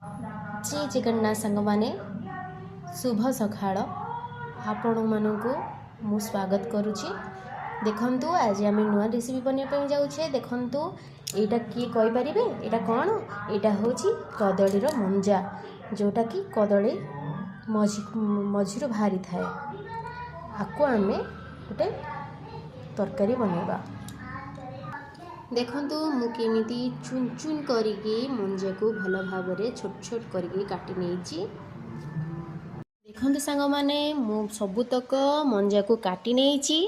जय जगन्नाथ सांग माने शुभ सकाळ आपण मानक मु स्वागत करुच्ची। देखंतु आज आम नुआ रेसिपी बनवाई जाऊे। देखंतु एटा किए कहींपारे एटा कौन एटा हूँ कदलीर मंजा जोटा कि कदली मझीर बाहरी थाए। आपको आम गोटे तरकारी बनवा। देखंतु मु केमिति चुन चुन करिकी मंजा को भल भाव में छोट छोट करिकी काटी नेइची। देखंतु सांग माने मु सबुतक मंजा को काटी नेइची।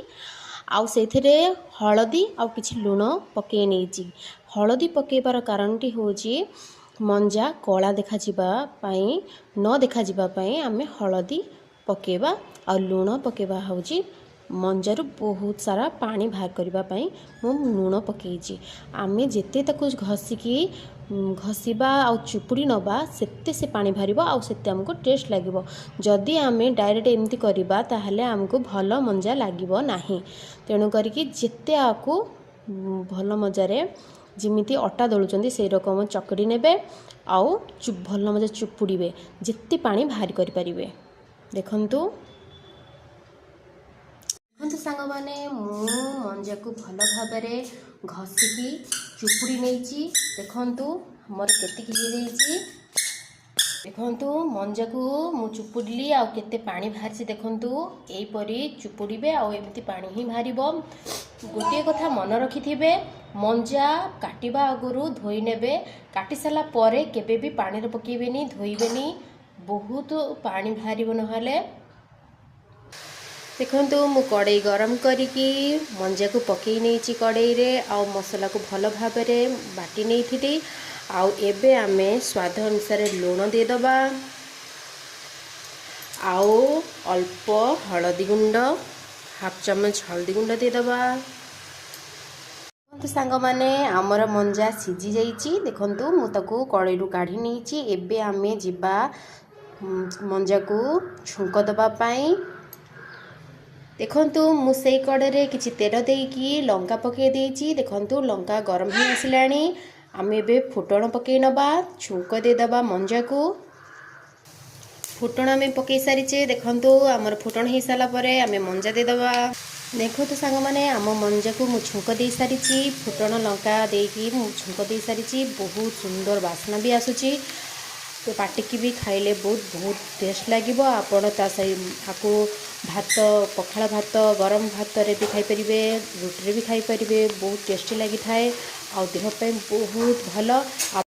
आउ सेथिरे हळदी आउ किछि लुण पके नेइची। हळदी पकेबार कारणटी होची मंजा कला देखा जिबा पई न देखा जिबा पई आमे हळदी पकेबा आ लुण पकेबा होची मंजारू बहुत सारा पानी बाहर करबा पई मु लुण पकेइची। आमे जेते ताकू घसीबा आ चुपुड़ी नबा सेते से पानी बाहरिबो आ सेते हमको टेस्ट लागिबो। जदि आमे डायरेक्ट एमती करबा ताहले हमको भल मंजा लागिबो नाही। तेणु करिकी जेते आकू भल मजारे जिमिति अटा दळुचंदी से रकम चकड़ी नेबे आउ भल मजा चुपुड़ीबे जेते पानी बाहर करि परिबे। देखंतु देखंतु सांग माने मु मंजा को भल भाबरे घसीकी चुपुड़ी नेइची। देखंतु मोर केतिकी हे जाइची। देखंतु मंजा को मु चुपुड़ली आ केते पानी बाहरसी। देखंतु एई परी चुपुड़ीबे आ एमती पानी ही बाहरिबो। गोटे कथा मन रखिथिबे मंजा काटिबा आगुरु धोई नेबे। काटी साला परे केबे भी पानी रे पकेबेनी धोइबेनी बहुत पानी बाहरिबो नहले। देखंतु मु कड़ाई गरम करिकी मंजा को पकई नेइची कड़ाई रे आ मसला को भल भाव में बाटी नेइथिली। आउ एबे आमे स्वाद अनुसार लुण दे दबा आउ अल्प हळदी गुंड हाफ चम्मच हल्दी गुंड दे दबा। देखंतु सांग माने हमर मंजा सिझी जाइची। देखंतु मु ताकू कड़ाई रु काढी नेइची। एबे आमे जिबा मंजा को छुंक दबा पाई। देखंतु मु सेई कड़े किछि तेल देकी लंका पके देइची। देखंतु लंका गरम हो आसिलाणी। आमे बे फुटण पके नबा छुंक दे दबा मंजा को। फुटण में पके सारिचे। देखंतु हमर फुटण हो साला परे आमे मंजा दे दबा। देखंतु सांग माने आम मंजा को मु छुंक दे सारिची। फुटण लंका देकी मु छुंक दे सारिची। बहुत सुंदर वासना भी आसुची। तो पाटिकी भी खाइले बहुत टेस्ट लगिबो। आपण ता आपको भात पखाला भात गरम भात रे भी खाई परिबे रोटी रे भी खाई परिबे। बहुत टेस्टी लगी थाए आ देह पे बहुत भलो।